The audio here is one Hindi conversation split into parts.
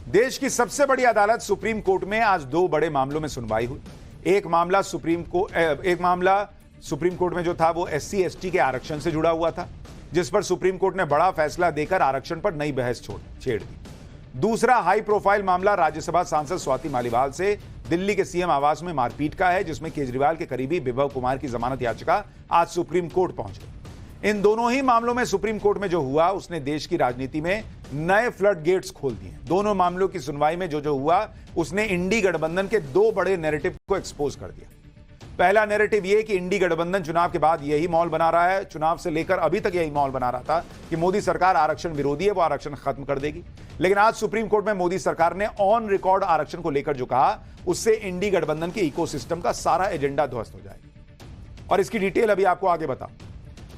देश की सबसे बड़ी अदालत सुप्रीम कोर्ट में आज दो बड़े मामलों में सुनवाई हुई। एक मामला सुप्रीम कोर्ट में जो था वो SC ST के आरक्षण से जुड़ा हुआ था, जिस पर सुप्रीम कोर्ट ने बड़ा फैसला देकर आरक्षण पर नई बहस छेड़ दी। दूसरा हाई प्रोफाइल मामला राज्यसभा सांसद स्वाति मालीवाल से दिल्ली के CM आवास में मारपीट का है, जिसमें केजरीवाल के करीबी विभव कुमार की जमानत याचिका आज सुप्रीम कोर्ट पहुंच गई। इन दोनों ही मामलों में सुप्रीम कोर्ट में जो हुआ उसने देश की राजनीति में नए फ्लड गेट्स खोल दिए। दोनों मामलों की सुनवाई में जो हुआ उसने इंडी गठबंधन के दो बड़े नैरेटिव को एक्सपोज कर दिया। पहला नैरेटिव यह कि इंडी गठबंधन चुनाव के बाद यही मॉल बना रहा है, चुनाव से लेकर अभी तक यही मॉल बना रहा था कि मोदी सरकार आरक्षण विरोधी है, वो आरक्षण खत्म कर देगी। लेकिन आज सुप्रीम कोर्ट में मोदी सरकार ने ऑन रिकॉर्ड आरक्षण को लेकर जो कहा, उससे इंडी गठबंधन के इकोसिस्टम का सारा एजेंडा ध्वस्त हो जाएगा और इसकी डिटेल अभी आपको आगे बताऊं।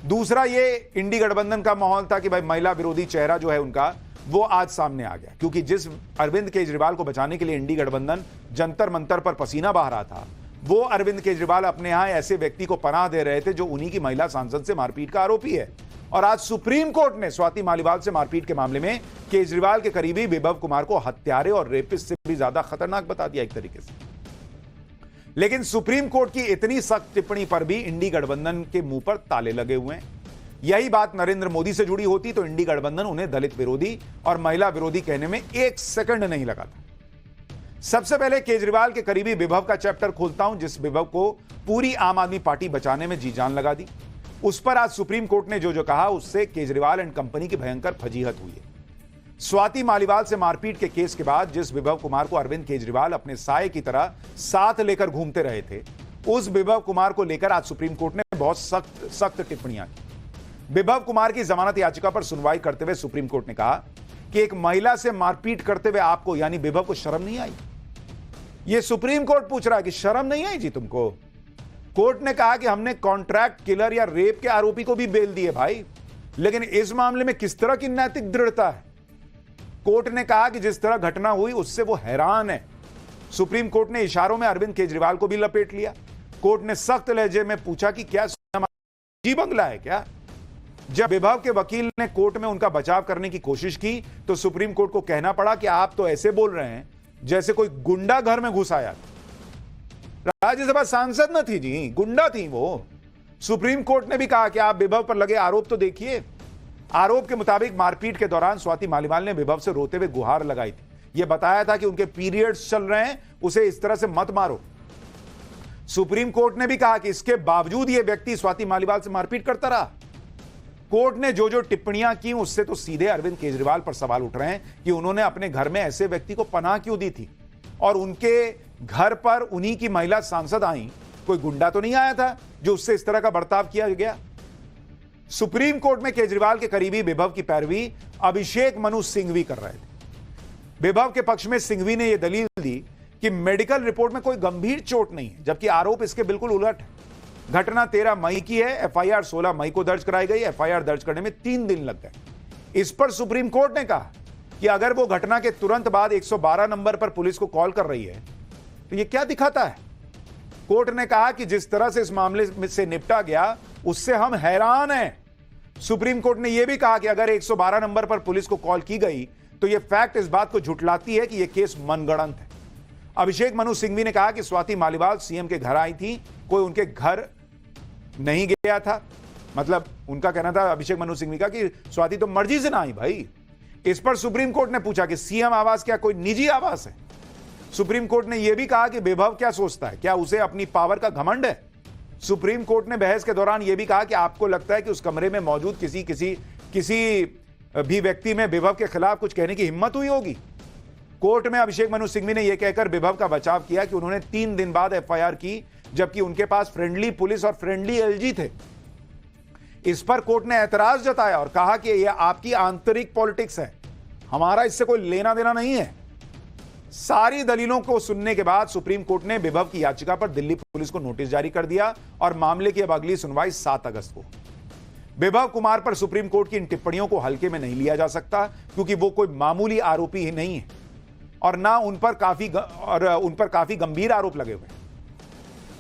दूसरा ये इंडी गठबंधन का माहौल था कि भाई महिला विरोधी चेहरा जो है उनका वो आज सामने आ गया, क्योंकि जिस अरविंद केजरीवाल को बचाने के लिए इंडी गठबंधन जंतर मंतर पर पसीना बहा रहा था, वो अरविंद केजरीवाल अपने यहां ऐसे व्यक्ति को पनाह दे रहे थे जो उन्हीं की महिला सांसद से मारपीट का आरोपी है। और आज सुप्रीम कोर्ट ने स्वाति मालीवाल से मारपीट के मामले में केजरीवाल के करीबी विभव कुमार को हत्यारे और रेपिस्ट से भी ज्यादा खतरनाक बता दिया एक तरीके से। लेकिन सुप्रीम कोर्ट की इतनी सख्त टिप्पणी पर भी इंडी गठबंधन के मुंह पर ताले लगे हुए हैं। यही बात नरेंद्र मोदी से जुड़ी होती तो इंडी गठबंधन उन्हें दलित विरोधी और महिला विरोधी कहने में एक सेकंड नहीं लगा था। सबसे पहले केजरीवाल के करीबी विभव का चैप्टर खोलता हूं, जिस विभव को पूरी आम आदमी पार्टी बचाने में जी जान लगा दी। उस पर आज सुप्रीम कोर्ट ने जो कहा उससे केजरीवाल एंड कंपनी की भयंकर फजीहत हुई है। स्वाति मालीवाल से मारपीट के केस के बाद जिस विभव कुमार को अरविंद केजरीवाल अपने साये की तरह साथ लेकर घूमते रहे थे, उस विभव कुमार को लेकर आज सुप्रीम कोर्ट ने बहुत सख्त टिप्पणियां की। विभव कुमार की जमानत याचिका पर सुनवाई करते हुए सुप्रीम कोर्ट ने कहा कि एक महिला से मारपीट करते हुए आपको यानी विभव को शर्म नहीं आई। यह सुप्रीम कोर्ट पूछ रहा है कि शर्म नहीं आई जी तुमको। कोर्ट ने कहा कि हमने कॉन्ट्रैक्ट किलर या रेप के आरोपी को भी बेल दिए भाई, लेकिन इस मामले में किस तरह की नैतिक दृढ़ता है। कोर्ट ने कहा कि जिस तरह घटना हुई उससे वो हैरान है। सुप्रीम कोर्ट ने इशारों में अरविंद केजरीवाल को भी लपेट लिया। कोर्ट ने सख्त लहजे में पूछा कि क्या जी बंगला है क्या। जब विभव के वकील ने कोर्ट में उनका बचाव करने की कोशिश की तो सुप्रीम कोर्ट को कहना पड़ा कि आप तो ऐसे बोल रहे हैं जैसे कोई गुंडा घर में घुस आया। राज्यसभा सांसद न थी जी, गुंडा थी वो। सुप्रीम कोर्ट ने भी कहा कि आप विभव पर लगे आरोप तो देखिए। आरोप के मुताबिक मारपीट के दौरान स्वाति मालीवाल ने विभव से रोते हुए गुहार लगाई थी। यह बताया था कि उनके पीरियड्स चल रहे हैं, उसे इस तरह से मत मारो। सुप्रीम कोर्ट ने भी कहा कि इसके बावजूद यह व्यक्ति स्वाति मालीवाल से मारपीट करता रहा। कोर्ट ने जो टिप्पणियां की उससे तो सीधे अरविंद केजरीवाल पर सवाल उठ रहे हैं कि उन्होंने अपने घर में ऐसे व्यक्ति को पनाह क्यों दी थी और उनके घर पर उन्हीं की महिला सांसद आई। कोई गुंडा तो नहीं आया था जो उससे इस तरह का बर्ताव किया गया। सुप्रीम कोर्ट में केजरीवाल के करीबी विभव की पैरवी अभिषेक मनु सिंघवी कर रहे थे। विभव के पक्ष में सिंघवी ने यह दलील दी कि मेडिकल रिपोर्ट में कोई गंभीर चोट नहीं है, जबकि आरोप इसके बिल्कुल उलट है। घटना 13 मई की है, FIR 16 मई को दर्ज कराई गई। FIR दर्ज करने में 3 दिन लग गए। इस पर सुप्रीम कोर्ट ने कहा कि अगर वो घटना के तुरंत बाद 112 नंबर पर पुलिस को कॉल कर रही है तो यह क्या दिखाता है। कोर्ट ने कहा कि जिस तरह से इस मामले से निपटा गया उससे हम हैरान हैं। सुप्रीम कोर्ट ने यह भी कहा कि अगर 112 नंबर पर पुलिस को कॉल की गई तो यह फैक्ट इस बात को झुठलाती है कि यह केस मनगढ़ंत है। अभिषेक मनु सिंघवी ने कहा कि स्वाति मालीवाल CM के घर आई थी, कोई उनके घर नहीं गया था। मतलब उनका कहना था अभिषेक मनु सिंघवी का कि स्वाति तो मर्जी से ना आई भाई। इस पर सुप्रीम कोर्ट ने पूछा कि CM आवास क्या कोई निजी आवास है। सुप्रीम कोर्ट ने यह भी कहा कि विभव क्या सोचता है, क्या उसे अपनी पावर का घमंड है। सुप्रीम कोर्ट ने बहस के दौरान यह भी कहा कि आपको लगता है कि उस कमरे में मौजूद किसी भी व्यक्ति में विभव के खिलाफ कुछ कहने की हिम्मत हुई होगी। कोर्ट में अभिषेक मनु सिंघवी ने यह कहकर विभव का बचाव किया कि उन्होंने 3 दिन बाद FIR की, जबकि उनके पास फ्रेंडली पुलिस और फ्रेंडली LG थे। इस पर कोर्ट ने ऐतराज जताया और कहा कि यह आपकी आंतरिक पॉलिटिक्स है, हमारा इससे कोई लेना देना नहीं है। सारी दलीलों को सुनने के बाद सुप्रीम कोर्ट ने विभव की याचिका पर दिल्ली पुलिस को नोटिस जारी कर दिया और मामले की अब अगली सुनवाई 7 अगस्त को। विभव कुमार पर सुप्रीम कोर्ट की इन टिप्पणियों को हल्के में नहीं लिया जा सकता, क्योंकि वो कोई मामूली आरोपी ही नहीं है और ना उन पर काफी गंभीर आरोप लगे हुए हैं।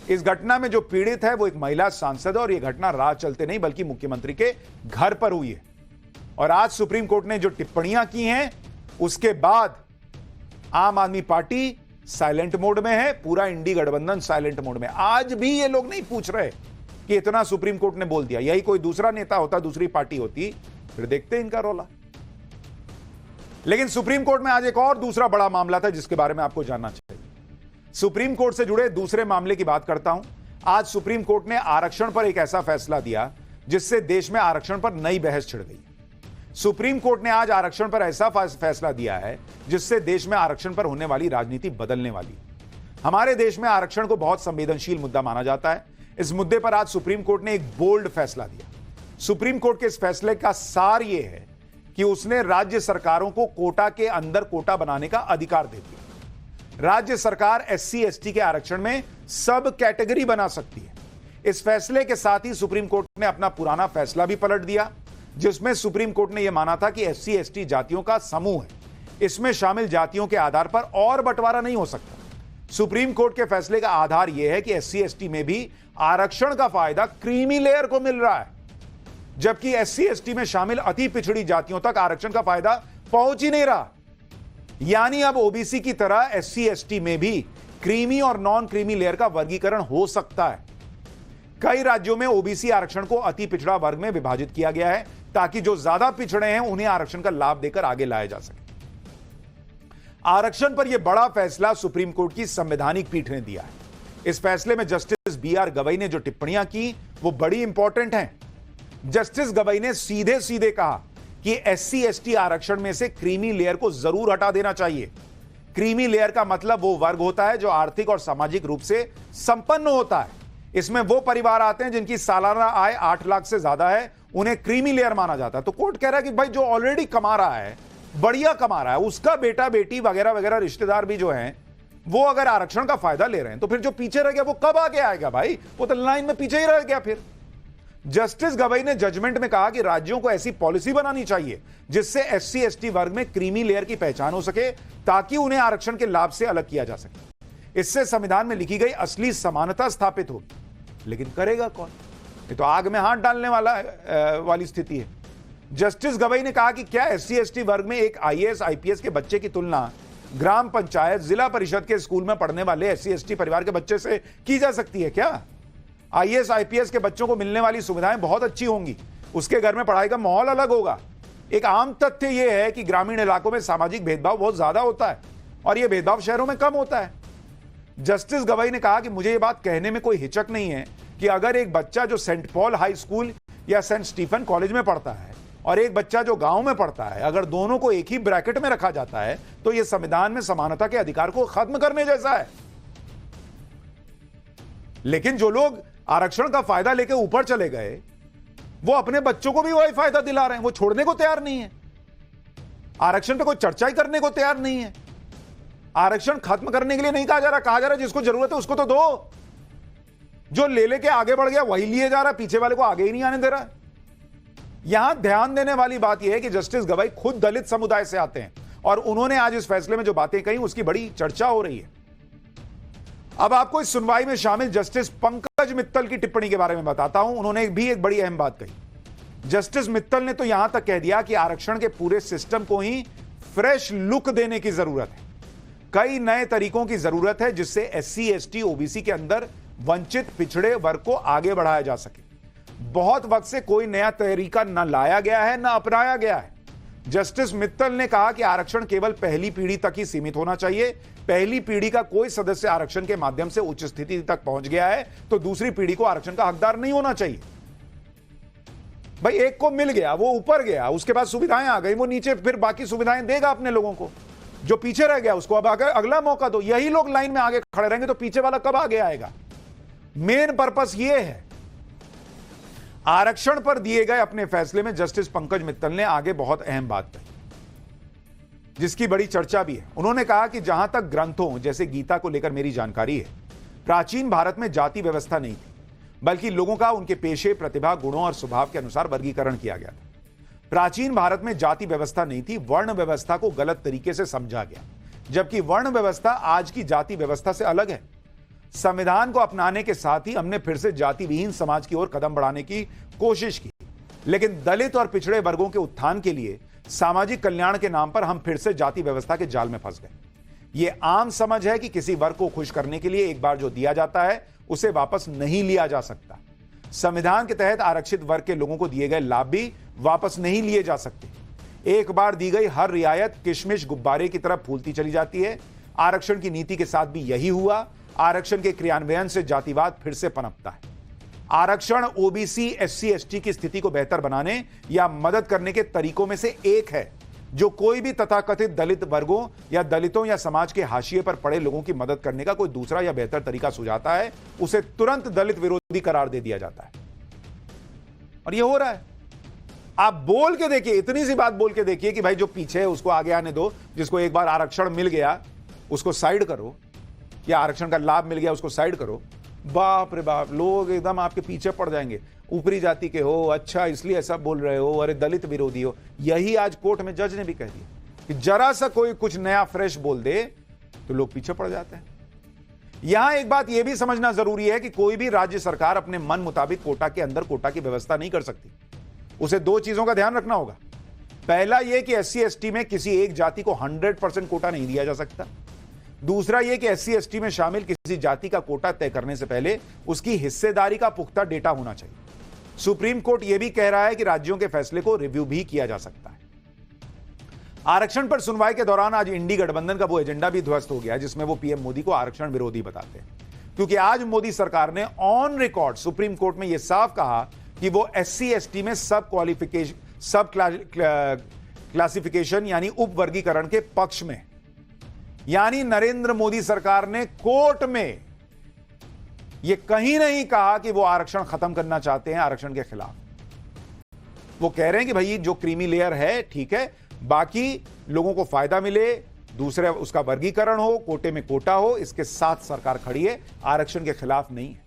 इस घटना में जो पीड़ित है वो एक महिला सांसद है और यह घटना राह चलते नहीं बल्कि मुख्यमंत्री के घर पर हुई है। और आज सुप्रीम कोर्ट ने जो टिप्पणियां की हैं उसके बाद आम आदमी पार्टी साइलेंट मोड में है, पूरा इंडी गठबंधन साइलेंट मोड में। आज भी ये लोग नहीं पूछ रहे कि इतना सुप्रीम कोर्ट ने बोल दिया। यही कोई दूसरा नेता होता, दूसरी पार्टी होती, फिर देखते इनका रोला। लेकिन सुप्रीम कोर्ट में आज एक और दूसरा बड़ा मामला था जिसके बारे में आपको जानना चाहिए। सुप्रीम कोर्ट से जुड़े दूसरे मामले की बात करता हूं। आज सुप्रीम कोर्ट ने आरक्षण पर एक ऐसा फैसला दिया जिससे देश में आरक्षण पर नई बहस छिड़ गई। सुप्रीम कोर्ट ने आज आरक्षण पर ऐसा फैसला दिया है जिससे देश में आरक्षण पर होने वाली राजनीति बदलने वाली। हमारे देश में आरक्षण को बहुत संवेदनशील मुद्दा माना जाता है। इस मुद्दे पर आज सुप्रीम कोर्ट ने एक बोल्ड फैसला दिया। सुप्रीम कोर्ट के इस फैसले का सार यह है कि उसने राज्य सरकारों को कोटा के अंदर कोटा बनाने का अधिकार दे दिया। राज्य सरकार एससी एसटी के आरक्षण में सब कैटेगरी बना सकती है। इस फैसले के साथ ही सुप्रीम कोर्ट ने अपना पुराना फैसला भी पलट दिया जिसमें सुप्रीम कोर्ट ने यह माना था कि एससी एसटी जातियों का समूह है, इसमें शामिल जातियों के आधार पर और बंटवारा नहीं हो सकता। सुप्रीम कोर्ट के फैसले का आधार यह है कि एससी एसटी में भी आरक्षण का फायदा क्रीमी लेयर को मिल रहा है, जबकि एससी एसटी में शामिल अति पिछड़ी जातियों तक आरक्षण का फायदा पहुंच ही नहीं रहा। यानी अब ओबीसी की तरह एससी एसटी में भी क्रीमी और नॉन क्रीमी लेयर का वर्गीकरण हो सकता है। कई राज्यों में ओबीसी आरक्षण को अति पिछड़ा वर्ग में विभाजित किया गया है ताकि जो ज्यादा पिछड़े हैं उन्हें आरक्षण का लाभ देकर आगे लाया जा सके। आरक्षण पर यह बड़ा फैसला सुप्रीम कोर्ट की संवैधानिक पीठ ने दिया है। इस फैसले में जस्टिस बीआर गवई ने जो टिप्पणियां की वो बड़ी इंपॉर्टेंट हैं। जस्टिस गवई ने सीधे सीधे कहा कि एससी एसटी आरक्षण में से क्रीमी लेयर को जरूर हटा देना चाहिए। क्रीमी लेयर का मतलब वो वर्ग होता है जो आर्थिक और सामाजिक रूप से संपन्न होता है। इसमें वो परिवार आते हैं जिनकी सालाना आय 8 लाख से ज्यादा है, उन्हें क्रीमी लेयर माना जाता है। तो कोर्ट कह रहा है कि भाई जो ऑलरेडी कमा रहा है, बढ़िया कमा रहा है, उसका बेटा बेटी वगैरह वगैरह रिश्तेदार भी जो हैं वो अगर आरक्षण का फायदा ले रहे हैं तो फिर जो पीछे रह गया वो कब आगे आएगा भाई? वो तो लाइन में पीछे ही रह गया। फिर जस्टिस गवई ने जजमेंट में कहा कि राज्यों को ऐसी पॉलिसी बनानी चाहिए जिससे एससी एसटी वर्ग में क्रीमी लेयर की पहचान हो सके ताकि उन्हें आरक्षण के लाभ से अलग किया जा सके। इससे संविधान में लिखी गई असली समानता स्थापित होगी। लेकिन करेगा कौन? ये तो आग में हाथ डालने वाली स्थिति है। जस्टिस गवई ने कहा कि क्या एससी एसटी वर्ग में एक आईएएस आईपीएस के बच्चे की तुलना ग्राम पंचायत जिला परिषद के स्कूल में पढ़ने वाले एससी एसटी परिवार के बच्चे से की जा सकती है क्या? आईएएस आईपीएस के बच्चों को मिलने वाली सुविधाएं बहुत अच्छी होंगी, उसके घर में पढ़ाई का माहौल अलग होगा। एक आम तथ्य यह है कि ग्रामीण इलाकों में सामाजिक भेदभाव बहुत ज्यादा होता है और यह भेदभाव शहरों में कम होता है। जस्टिस गवई ने कहा कि मुझे यह बात कहने में कोई हिचक नहीं है कि अगर एक बच्चा जो सेंट पॉल हाई स्कूल या सेंट स्टीफन कॉलेज में पढ़ता है और एक बच्चा जो गांव में पढ़ता है, अगर दोनों को एक ही ब्रैकेट में रखा जाता है तो यह संविधान में समानता के अधिकार को खत्म करने जैसा है। लेकिन जो लोग आरक्षण का फायदा लेकर ऊपर चले गए वो अपने बच्चों को भी वही फायदा दिला रहे हैं, वो छोड़ने को तैयार नहीं है। आरक्षण पे कोई चर्चा ही करने को तैयार नहीं है। आरक्षण खत्म करने के लिए नहीं कहा जा रहा जिसको जरूरत है उसको तो दो। जो ले लेके आगे बढ़ गया वही लिए जा रहा है, पीछे वाले को आगे ही नहीं आने दे रहा। यहां ध्यान देने वाली बात यह है कि जस्टिस गवई खुद दलित समुदाय से आते हैं और उन्होंने आज इस फैसले में जो बातें कही उसकी बड़ी चर्चा हो रही है। अब आपको इस सुनवाई में शामिल जस्टिस पंकज मित्तल की टिप्पणी के बारे में बताता हूं। उन्होंने भी एक बड़ी अहम बात कही। जस्टिस मित्तल ने तो यहां तक कह दिया कि आरक्षण के पूरे सिस्टम को ही फ्रेश लुक देने की जरूरत है। कई नए तरीकों की जरूरत है जिससे एससी एसटी ओबीसी के अंदर वंचित पिछड़े वर्ग को आगे बढ़ाया जा सके। बहुत वक्त से कोई नया तरीका न लाया गया है न अपनाया गया है। जस्टिस मित्तल ने कहा कि आरक्षण केवल पहली पीढ़ी तक ही सीमित होना चाहिए। पहली पीढ़ी का कोई सदस्य आरक्षण के माध्यम से उच्च स्थिति तक पहुंच गया है तो दूसरी पीढ़ी को आरक्षण का हकदार नहीं होना चाहिए। भाई एक को मिल गया, वो ऊपर गया, उसके बाद सुविधाएं आ गई, वो नीचे फिर बाकी सुविधाएं देगा अपने लोगों को। जो पीछे रह गया उसको अब अगला मौका दो। यही लोग लाइन में आगे खड़े रहेंगे तो पीछे वाला कब आगे आएगा? मेन पर्पस यह है। आरक्षण पर दिए गए अपने फैसले में जस्टिस पंकज मित्तल ने आगे बहुत अहम बात कही जिसकी बड़ी चर्चा भी है। उन्होंने कहा कि जहां तक ग्रंथों जैसे गीता को लेकर मेरी जानकारी है, प्राचीन भारत में जाति व्यवस्था नहीं थी, बल्कि लोगों का उनके पेशे, प्रतिभा, गुणों और स्वभाव के अनुसार वर्गीकरण किया गया था। प्राचीन भारत में जाति व्यवस्था नहीं थी, वर्ण व्यवस्था को गलत तरीके से समझा गया, जबकि वर्ण व्यवस्था आज की जाति व्यवस्था से अलग है। संविधान को अपनाने के साथ ही हमने फिर से जाति विहीन समाज की ओर कदम बढ़ाने की कोशिश की, लेकिन दलित और पिछड़े वर्गों के उत्थान के लिए सामाजिक कल्याण के नाम पर हम फिर से जाति व्यवस्था के जाल में फंस गए। यह आम समझ है कि किसी वर्ग को खुश करने के लिए एक बार जो दिया जाता है उसे वापस नहीं लिया जा सकता। संविधान के तहत आरक्षित वर्ग के लोगों को दिए गए लाभ भी वापस नहीं लिए जा सकते। एक बार दी गई हर रियायत किशमिश गुब्बारे की तरह फूलती चली जाती है। आरक्षण की नीति के साथ भी यही हुआ। आरक्षण के क्रियान्वयन से जातिवाद फिर से पनपता है। आरक्षण ओबीसी, एससी, एसटी की स्थिति को बेहतर बनाने या मदद करने के तरीकों में से एक है। जो कोई भी तथाकथित दलित वर्गों या दलितों या समाज के हाशिए पर पड़े लोगों की मदद करने का कोई दूसरा या बेहतर तरीका सुझाता है, उसे तुरंत दलित विरोधी करार दे दिया जाता है। और यह हो रहा है। आप बोल के देखिए, इतनी सी बात बोल के देखिए कि भाई जो पीछे है उसको आगे आने दो, जिसको एक बार आरक्षण मिल गया उसको साइड करो, या आरक्षण का लाभ मिल गया उसको साइड करो। बाप रे बाप, लोग एकदम आपके पीछे पड़ जाएंगे। ऊपरी जाति के हो, अच्छा इसलिए ऐसा बोल रहे हो, अरे दलित विरोधी हो। यही आज कोर्ट में जज ने भी कह दिया कि जरा सा कोई कुछ नया फ्रेश बोल दे तो लोग पीछे पड़ जाते हैं। यहां एक बात यह भी समझना जरूरी है कि कोई भी राज्य सरकार अपने मन मुताबिक कोटा के अंदर कोटा की व्यवस्था नहीं कर सकती। उसे दो चीजों का ध्यान रखना होगा। पहला यह कि एससी एसटी में किसी एक जाति को 100% कोटा नहीं दिया जा सकता। दूसरा यह कि एससी एसटी में शामिल किसी जाति का कोटा तय करने से पहले उसकी हिस्सेदारी का पुख्ता डेटा होना चाहिए। सुप्रीम कोर्ट यह भी कह रहा है कि राज्यों के फैसले को रिव्यू भी किया जा सकता है। आरक्षण पर सुनवाई के दौरान आज इंडी गठबंधन का वो एजेंडा भी ध्वस्त हो गया जिसमें वो पीएम मोदी को आरक्षण विरोधी बताते हैं, क्योंकि आज मोदी सरकार ने ऑन रिकॉर्ड सुप्रीम कोर्ट में यह साफ कहा कि वो एससी एसटी में सब क्लासिफिकेशन यानी उप वर्गीकरण के पक्ष में। यानी नरेंद्र मोदी सरकार ने कोर्ट में यह कहीं नहीं कहा कि वो आरक्षण खत्म करना चाहते हैं आरक्षण के खिलाफ। वो कह रहे हैं कि भाई जो क्रीमी लेयर है ठीक है, बाकी लोगों को फायदा मिले, दूसरे उसका वर्गीकरण हो, कोटे में कोटा हो, इसके साथ सरकार खड़ी है, आरक्षण के खिलाफ नहीं है।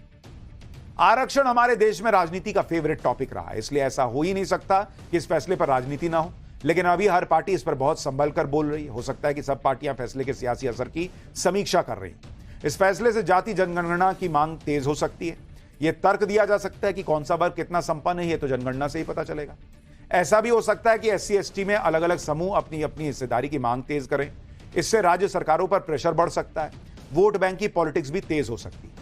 आरक्षण हमारे देश में राजनीति का फेवरेट टॉपिक रहा है, इसलिए ऐसा हो ही नहीं सकता कि इस फैसले पर राजनीति ना हो। लेकिन अभी हर पार्टी इस पर बहुत संभल कर बोल रही है। हो सकता है कि सब पार्टियां फैसले के सियासी असर की समीक्षा कर रही हैं। इस फैसले से जाति जनगणना की मांग तेज हो सकती है। यह तर्क दिया जा सकता है कि कौन सा वर्ग कितना संपन्न है, यह तो जनगणना से ही पता चलेगा। ऐसा भी हो सकता है कि एससी एसटी में अलग अलग समूह अपनी अपनी हिस्सेदारी की मांग तेज करें। इससे राज्य सरकारों पर प्रेशर बढ़ सकता है। वोट बैंक की पॉलिटिक्स भी तेज हो सकती है।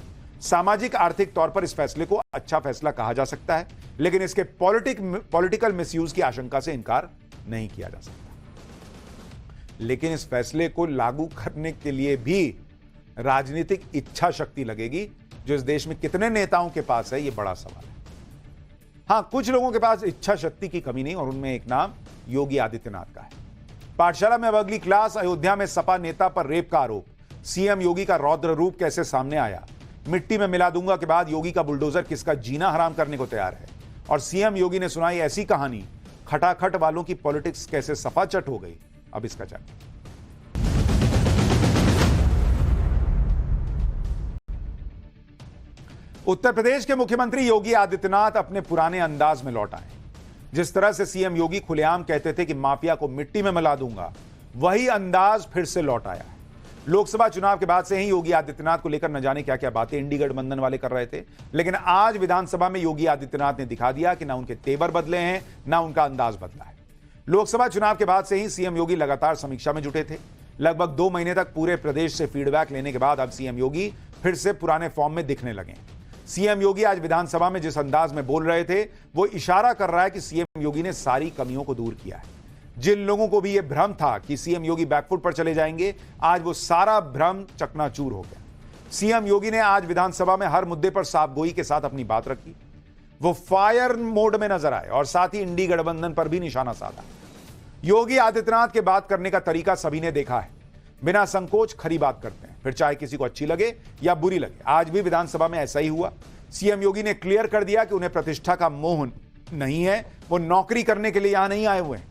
सामाजिक आर्थिक तौर पर इस फैसले को अच्छा फैसला कहा जा सकता है, लेकिन इसके पॉलिटिकल मिसयूज की आशंका से इनकार नहीं किया जा सकता। लेकिन इस फैसले को लागू करने के लिए भी राजनीतिक इच्छा शक्ति लगेगी, जो इस देश में कितने नेताओं के पास है, यह बड़ा सवाल है। हां, कुछ लोगों के पास इच्छा शक्ति की कमी नहीं, और उनमें एक नाम योगी आदित्यनाथ का है। पाठशाला में अब अगली क्लास। अयोध्या में सपा नेता पर रेप का आरोप। सीएम योगी का रौद्र रूप कैसे सामने आया। मिट्टी में मिला दूंगा के बाद योगी का बुलडोजर किसका जीना हराम करने को तैयार है। और सीएम योगी ने सुनाई ऐसी कहानी, खटाखट वालों की पॉलिटिक्स कैसे सफाचट हो गई। अब इसका जानिए। उत्तर प्रदेश के मुख्यमंत्री योगी आदित्यनाथ अपने पुराने अंदाज में लौट आए। जिस तरह से सीएम योगी खुलेआम कहते थे कि माफिया को मिट्टी में मिला दूंगा, वही अंदाज फिर से लौट आया है। लोकसभा चुनाव के बाद से ही योगी आदित्यनाथ को लेकर न जाने क्या क्या बातें इंडी गठबंधन वाले कर रहे थे, लेकिन आज विधानसभा में योगी आदित्यनाथ ने दिखा दिया कि ना उनके तेवर बदले हैं, ना उनका अंदाज बदला है। लोकसभा चुनाव के बाद से ही सीएम योगी लगातार समीक्षा में जुटे थे। लगभग 2 महीने तक पूरे प्रदेश से फीडबैक लेने के बाद अब सीएम योगी फिर से पुराने फॉर्म में दिखने लगे। सीएम योगी आज विधानसभा में जिस अंदाज में बोल रहे थे, वो इशारा कर रहा है कि सीएम योगी ने सारी कमियों को दूर किया है। जिन लोगों को भी यह भ्रम था कि सीएम योगी बैकफुट पर चले जाएंगे, आज वो सारा भ्रम चकनाचूर हो गया। सीएम योगी ने आज विधानसभा में हर मुद्दे पर साफगोई के साथ अपनी बात रखी। वो फायर मोड में नजर आए और साथ ही इंडी गठबंधन पर भी निशाना साधा। योगी आदित्यनाथ के बात करने का तरीका सभी ने देखा है। बिना संकोच खरी बात करते हैं, फिर चाहे किसी को अच्छी लगे या बुरी लगे। आज भी विधानसभा में ऐसा ही हुआ। सीएम योगी ने क्लियर कर दिया कि उन्हें प्रतिष्ठा का मोह नहीं है, वो नौकरी करने के लिए यहां नहीं आए हुए हैं।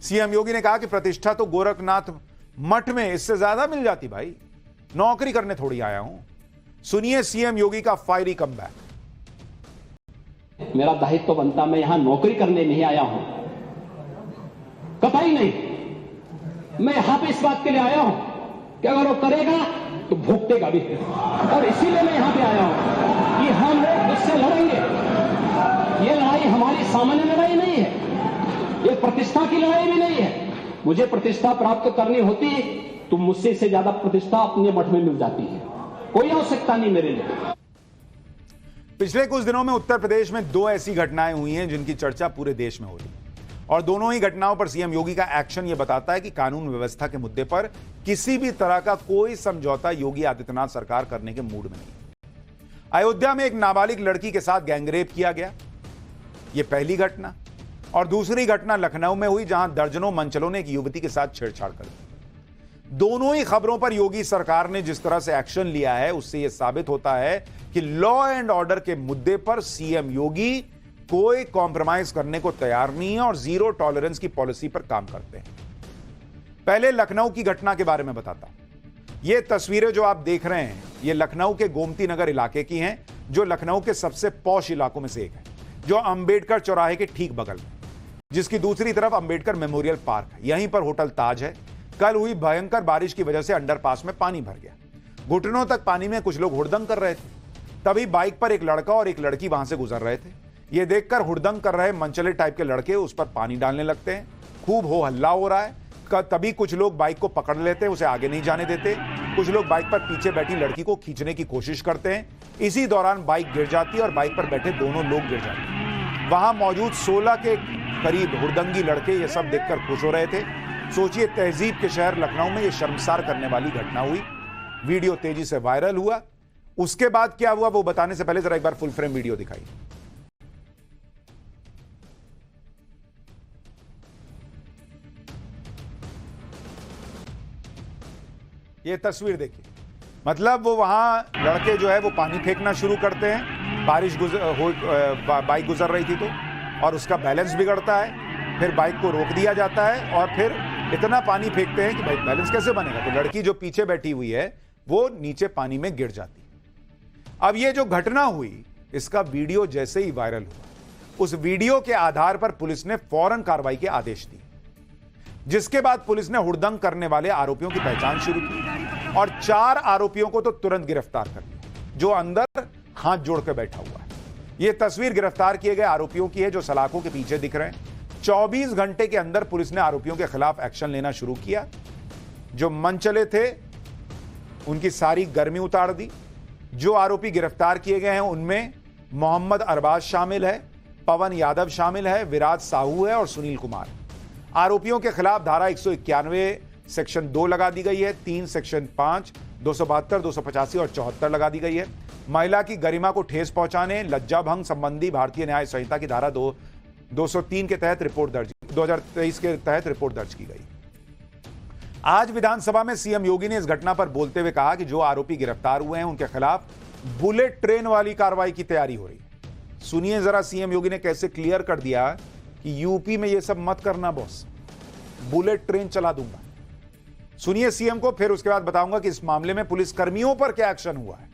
सीएम योगी ने कहा कि प्रतिष्ठा तो गोरखनाथ मठ में इससे ज्यादा मिल जाती भाई, नौकरी करने थोड़ी आया हूं। सुनिए सीएम योगी का फायरी कमबैक। मेरा दायित्व तो बनता, मैं यहां नौकरी करने नहीं आया हूं, कतई नहीं। मैं यहां पे इस बात के लिए आया हूं कि अगर वो करेगा तो भुगतेगा भी, और इसीलिए मैं यहां पे आया हूं कि हम लोग उससे लड़ेंगे। ये लड़ाई हमारी सामान्य लड़ाई नहीं है, ये प्रतिष्ठा की लड़ाई भी नहीं है। मुझे प्रतिष्ठा प्राप्त करनी होती तो मुझसे इससे ज्यादा प्रतिष्ठा अपने मठ में मिल जाती है, कोई आवश्यकता नहीं मेरे लिए। पिछले कुछ दिनों में उत्तर प्रदेश में 2 ऐसी घटनाएं हुई हैं जिनकी चर्चा पूरे देश में हो रही है और दोनों ही घटनाओं पर सीएम योगी का एक्शन यह बताता है कि कानून व्यवस्था के मुद्दे पर किसी भी तरह का कोई समझौता योगी आदित्यनाथ सरकार करने के मूड में नहीं। अयोध्या में एक नाबालिग लड़की के साथ गैंगरेप किया गया, यह पहली घटना, और दूसरी घटना लखनऊ में हुई जहां दर्जनों मंचलों ने एक युवती के साथ छेड़छाड़ कर दी। दोनों ही खबरों पर योगी सरकार ने जिस तरह से एक्शन लिया है उससे यह साबित होता है कि लॉ एंड ऑर्डर के मुद्दे पर सीएम योगी कोई कॉम्प्रोमाइज करने को तैयार नहीं है और जीरो टॉलरेंस की पॉलिसी पर काम करते हैं। पहले लखनऊ की घटना के बारे में बताता हूं। ये तस्वीरें जो आप देख रहे हैं ये लखनऊ के गोमती नगर इलाके की हैं, जो लखनऊ के सबसे पॉश इलाकों में से एक है, जो अंबेडकर चौराहे के ठीक बगल में, जिसकी दूसरी तरफ अंबेडकर मेमोरियल पार्क है। यहीं पर होटल ताज है। कल हुई भयंकर बारिश की वजह से अंडरपास में पानी भर गया, घुटनों तक पानी में कुछ लोग हुड़दंग कर रहे थे। तभी बाइक पर एक लड़का और एक लड़की वहां से गुजर रहे थे। ये देखकर हुड़दंग कर रहे मंचले टाइप के लड़के उस पर पानी डालने लगते हैं। खूब हो हल्ला हो रहा है। तभी कुछ लोग बाइक को पकड़ लेते हैं, उसे आगे नहीं जाने देते। कुछ लोग बाइक पर पीछे बैठी लड़की को खींचने की कोशिश करते हैं। इसी दौरान बाइक गिर जाती है और बाइक पर बैठे दोनों लोग गिर जाते हैं। वहां मौजूद 16 के करीब हुड़दंगी लड़के ये सब देखकर खुश हो रहे थे। सोचिए, तहजीब के शहर लखनऊ में ये शर्मसार करने वाली घटना हुई। वीडियो तेजी से वायरल हुआ। उसके बाद क्या हुआ वो बताने से पहले जरा एक बार फुल फ्रेम वीडियो दिखाइए। ये तस्वीर देखिए, मतलब वो वहां लड़के जो है वो पानी फेंकना शुरू करते हैं। बारिश बाइक गुजर रही थी तो, और उसका बैलेंस बिगड़ता है। फिर बाइक को रोक दिया जाता है और फिर इतना पानी फेंकते हैं कि भाई बैलेंस कैसे बनेगा। तो लड़की जो पीछे बैठी हुई है वो नीचे पानी में गिर जाती है। अब ये जो घटना हुई इसका वीडियो जैसे ही वायरल हुआ, उस वीडियो के आधार पर पुलिस ने फौरन कार्रवाई के आदेश दिए, जिसके बाद पुलिस ने हुड़दंग करने वाले आरोपियों की पहचान शुरू की और 4 आरोपियों को तो तुरंत गिरफ्तार कर लिया, जो अंदर हाथ जोड़ कर बैठा हुआ है। यह तस्वीर गिरफ्तार किए गए आरोपियों की है जो सलाखों के पीछे दिख रहे हैं। 24 घंटे के अंदर पुलिस ने आरोपियों के खिलाफ एक्शन लेना शुरू किया। जो मनचले थे उनकी सारी गर्मी उतार दी। जो आरोपी गिरफ्तार किए गए हैं उनमें मोहम्मद अरबाज शामिल है, पवन यादव शामिल है, विराज साहू है और सुनील कुमार। आरोपियों के खिलाफ धारा 191 सेक्शन 2 लगा दी गई है, 3 सेक्शन 5, 272, 285 और 74 लगा दी गई है। महिला की गरिमा को ठेस पहुंचाने, लज्जा भंग संबंधी भारतीय न्याय संहिता की धारा 203 के तहत रिपोर्ट दर्ज 2023 के तहत रिपोर्ट दर्ज की गई। आज विधानसभा में सीएम योगी ने इस घटना पर बोलते हुए कहा कि जो आरोपी गिरफ्तार हुए हैं उनके खिलाफ बुलेट ट्रेन वाली कार्रवाई की तैयारी हो रही है। सुनिए जरा सीएम योगी ने कैसे क्लियर कर दिया कि यूपी में यह सब मत करना बॉस, बुलेट ट्रेन चला दूंगा। सुनिए सीएम को, फिर उसके बाद बताऊंगा कि इस मामले में पुलिस कर्मियों पर क्या एक्शन हुआ है।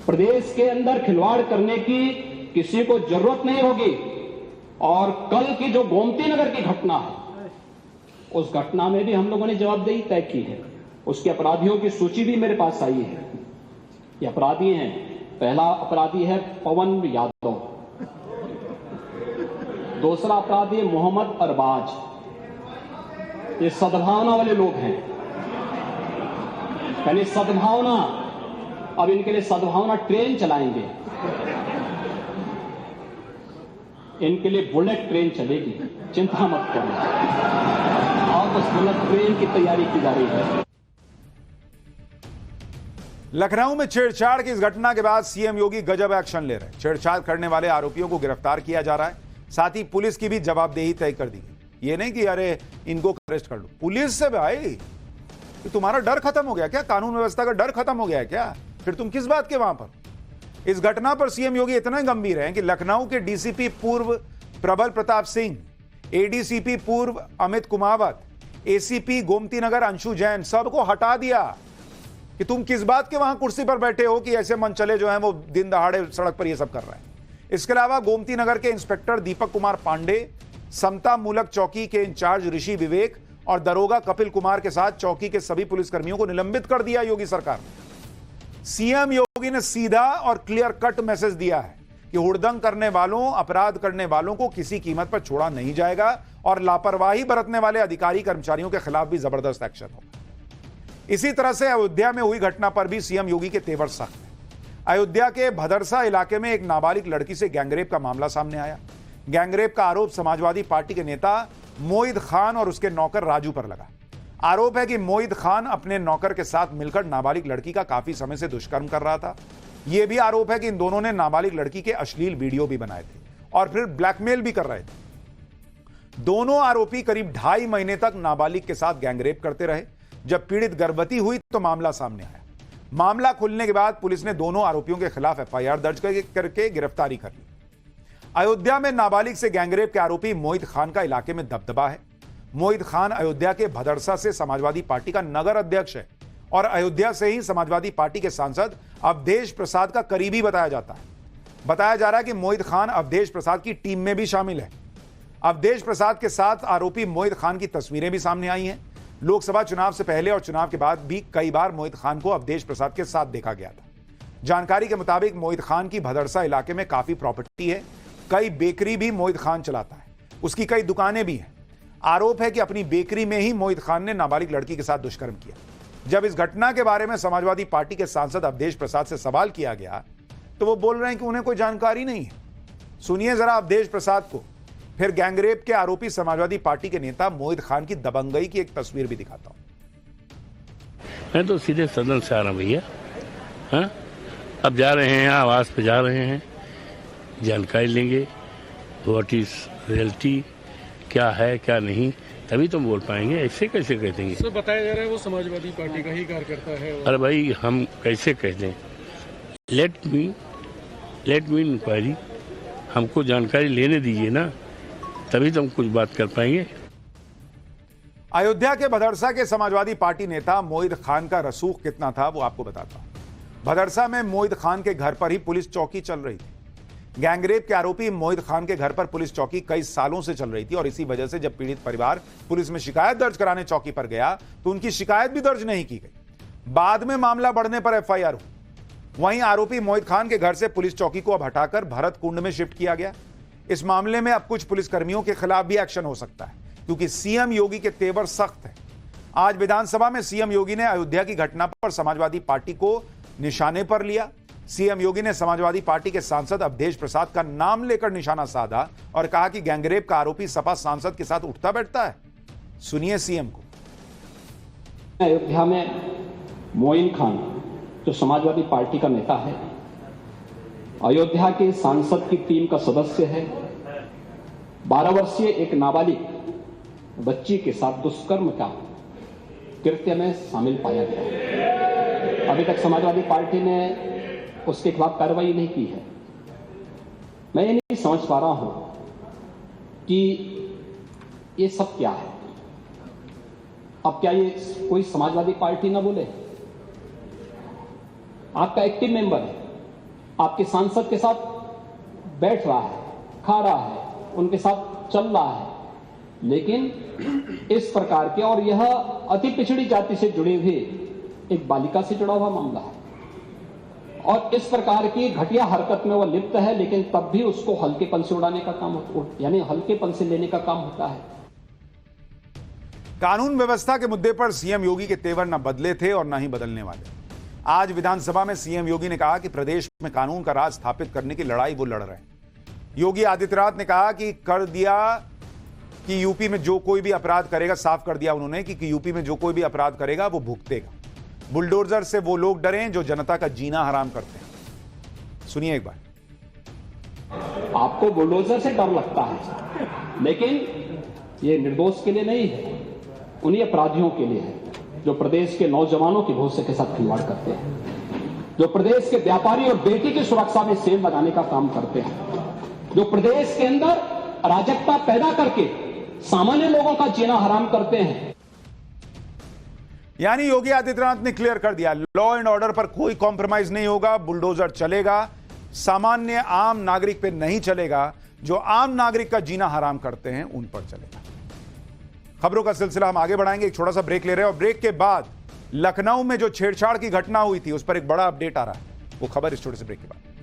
प्रदेश के अंदर खिलवाड़ करने की किसी को जरूरत नहीं होगी। और कल की जो गोमती नगर की घटना है उस घटना में भी हम लोगों ने जवाबदेही तय की है। उसके अपराधियों की सूची भी मेरे पास आई है। ये अपराधी हैं, पहला अपराधी है पवन यादव, दूसरा अपराधी है मोहम्मद अरबाज। ये सद्भावना वाले लोग हैं, यानी सद्भावना। अब इनके लिए सद्भावना ट्रेन चलाएंगे, इनके लिए बुलेट ट्रेन चलेगी, चिंता मत करो। और उस बुलेट ट्रेन की तैयारी की जा रही है। लखनऊ में छेड़छाड़ की इस घटना के बाद सीएम योगी गजब एक्शन ले रहे हैं। छेड़छाड़ करने वाले आरोपियों को गिरफ्तार किया जा रहा है, साथ ही पुलिस की भी जवाबदेही तय कर दी गई। ये नहीं कि अरे इनको अरेस्ट कर लो, पुलिस से भाई कि तुम्हारा डर खत्म हो गया क्या? कानून व्यवस्था का डर खत्म हो गया है क्या? फिर तुम किस बात के वहां पर? इस घटना पर सीएम योगी इतना गंभीर हैं कि लखनऊ के डीसीपी पूर्व प्रबल प्रताप सिंह, एडीसीपी पूर्व अमित कुमावत, एसीपी गोमती नगर अंशु जैन, सबको हटा दिया कि तुम किस बात के वहां कुर्सी पर बैठे हो कि ऐसे मनचले जो हैं वो दिन दहाड़े सड़क पर ये सब कर रहे हैं। इसके अलावा गोमती नगर के इंस्पेक्टर दीपक कुमार पांडे, समता मूलक चौकी के इंचार्ज ऋषि विवेक और दरोगा कपिल कुमार के साथ चौकी के सभी पुलिसकर्मियों को निलंबित कर दिया योगी सरकार ने। सीएम योगी ने सीधा और क्लियर कट मैसेज दिया है कि हुड़दंग करने वालों, अपराध करने वालों को किसी कीमत पर छोड़ा नहीं जाएगा और लापरवाही बरतने वाले अधिकारी कर्मचारियों के खिलाफ भी जबरदस्त एक्शन होगा। इसी तरह से अयोध्या में हुई घटना पर भी सीएम योगी के तेवर सख्त है। अयोध्या के भदरसा इलाके में एक नाबालिग लड़की से गैंगरेप का मामला सामने आया। गैंगरेप का आरोप समाजवादी पार्टी के नेता मोईद खान और उसके नौकर राजू पर लगा। आरोप है कि मोईद खान अपने नौकर के साथ मिलकर नाबालिग लड़की का काफी समय से दुष्कर्म कर रहा था। यह भी आरोप है कि इन दोनों ने नाबालिग लड़की के अश्लील वीडियो भी बनाए थे और फिर ब्लैकमेल भी कर रहे थे। दोनों आरोपी करीब 2.5 महीने तक नाबालिग के साथ गैंगरेप करते रहे। जब पीड़ित गर्भवती हुई तो मामला सामने आया। मामला खुलने के बाद पुलिस ने दोनों आरोपियों के खिलाफ एफआईआर दर्ज करके गिरफ्तारी कर ली। अयोध्या में नाबालिग से गैंगरेप के आरोपी मोईद खान का इलाके में दबदबा है। मोईद खान अयोध्या के भदरसा से समाजवादी पार्टी का नगर अध्यक्ष है और अयोध्या से ही समाजवादी पार्टी के सांसद अवधेश प्रसाद का करीबी बताया जाता है। बताया जा रहा है कि मोईद खान अवधेश प्रसाद की टीम में भी शामिल है। अवधेश प्रसाद के साथ आरोपी मोईद खान की तस्वीरें भी सामने आई हैं। लोकसभा चुनाव से पहले और चुनाव के बाद भी कई बार मोईद खान को अवधेश प्रसाद के साथ देखा गया था। जानकारी के मुताबिक मोईद खान की भदरसा इलाके में काफी प्रॉपर्टी है। कई बेकरी भी मोईद खान चलाता है। उसकी कई दुकानें भी हैं। आरोप है कि अपनी बेकरी में ही मोईद खान ने नाबालिग लड़की के साथ दुष्कर्म किया। जब इस घटना के बारे में समाजवादी पार्टी के सांसद अवधेश प्रसाद से सवाल किया गया तो वो बोल रहे हैं कि उन्हें कोई जानकारी नहीं है। सुनिए जरा अवधेश प्रसाद को। फिर गैंगरेप के आरोपी समाजवादी पार्टी के नेता मोईद खान की दबंगई की एक तस्वीर भी दिखाता हूं। मैं तो सीधे सदन से आ रहा हूं भैया। हाँ, अब जा रहे हैं, आवास पे जा रहे हैं, जानकारी लेंगे व्हाट इज रियलिटी, क्या है क्या नहीं, तभी तो बोल पाएंगे। ऐसे कैसे कह देंगे? सर बताया जा रहा है वो समाजवादी पार्टी का ही कार्यकर्ता है। अरे भाई हम कैसे कह दें? लेट मी इंक्वायरी, हमको जानकारी लेने दीजिए ना, तभी तो हम कुछ बात कर पाएंगे। अयोध्या के भदरसा के समाजवादी पार्टी नेता मोईद खान का रसूख कितना था वो आपको बताता हूं। भदरसा में मोईद खान के घर पर ही पुलिस चौकी चल रही थी। गैंगरेप के आरोपी मोईद खान के घर पर पुलिस चौकी कई सालों से चल रही थी और इसी वजह से जब पीड़ित परिवार पुलिस में शिकायत दर्ज कराने चौकी पर गया तो उनकी शिकायत भी दर्ज नहीं की गई। बाद में मामला बढ़ने पर एफआईआर हुई। वहीं आरोपी मोईद खान के घर से पुलिस चौकी को अब हटाकर भरत कुंड में शिफ्ट किया गया। इस मामले में अब कुछ पुलिसकर्मियों के खिलाफ भी एक्शन हो सकता है क्योंकि सीएम योगी के तेवर सख्त है। आज विधानसभा में सीएम योगी ने अयोध्या की घटना पर समाजवादी पार्टी को निशाने पर लिया। सीएम योगी ने समाजवादी पार्टी के सांसद अवधेश प्रसाद का नाम लेकर निशाना साधा और कहा कि गैंगरेप का आरोपी सपा सांसद के साथ उठता बैठता है। सुनिए सीएम को। अयोध्या में मोईन खान जो समाजवादी पार्टी का नेता है, अयोध्या के सांसद की टीम का सदस्य है, 12 वर्षीय एक नाबालिग बच्ची के साथ दुष्कर्म का कृत्य में शामिल पाया गया। अभी तक समाजवादी पार्टी ने उसके खिलाफ कार्रवाई नहीं की है। मैं ये नहीं समझ पा रहा हूं कि ये सब क्या है। अब क्या ये कोई समाजवादी पार्टी ना बोले? आपका एक्टिव मेंबर है, आपके सांसद के साथ बैठ रहा है, खा रहा है, उनके साथ चल रहा है, लेकिन इस प्रकार के, और यह अति पिछड़ी जाति से जुड़े हुए एक बालिका से जुड़ा हुआ मामला है और इस प्रकार की घटिया हरकत में वह लिप्त है, लेकिन तब भी उसको हल्केपन से उड़ाने का काम, यानी हल्केपन से लेने का काम होता है। कानून व्यवस्था के मुद्दे पर सीएम योगी के तेवर न बदले थे और न ही बदलने वाले। आज विधानसभा में सीएम योगी ने कहा कि प्रदेश में कानून का राज स्थापित करने की लड़ाई वो लड़ रहे हैं। योगी आदित्यनाथ ने कहा कि कर दिया कि यूपी में जो कोई भी अपराध करेगा, साफ कर दिया उन्होंने कि यूपी में जो कोई भी अपराध करेगा वो भुगतेगा। बुलडोजर से वो लोग डरें जो जनता का जीना हराम करते हैं। सुनिए एक बार। आपको बुलडोजर से डर लगता है, लेकिन ये निर्दोष के लिए नहीं है, उन्हीं अपराधियों के लिए है जो प्रदेश के नौजवानों के भविष्य के साथ खिलवाड़ करते हैं, जो प्रदेश के व्यापारी और बेटी की सुरक्षा में सेल लगाने का काम करते हैं, जो प्रदेश के अंदर अराजकता पैदा करके सामान्य लोगों का जीना हराम करते हैं। यानी योगी आदित्यनाथ ने क्लियर कर दिया, लॉ एंड ऑर्डर पर कोई कॉम्प्रोमाइज नहीं होगा, बुलडोजर चलेगा, सामान्य आम नागरिक पे नहीं चलेगा। जो आम नागरिक का जीना हराम करते हैं उन पर चलेगा। खबरों का सिलसिला हम आगे बढ़ाएंगे, एक छोटा सा ब्रेक ले रहे हैं और ब्रेक के बाद लखनऊ में जो छेड़छाड़ की घटना हुई थी उस पर एक बड़ा अपडेट आ रहा है। वो खबर इस छोटे से ब्रेक के बाद।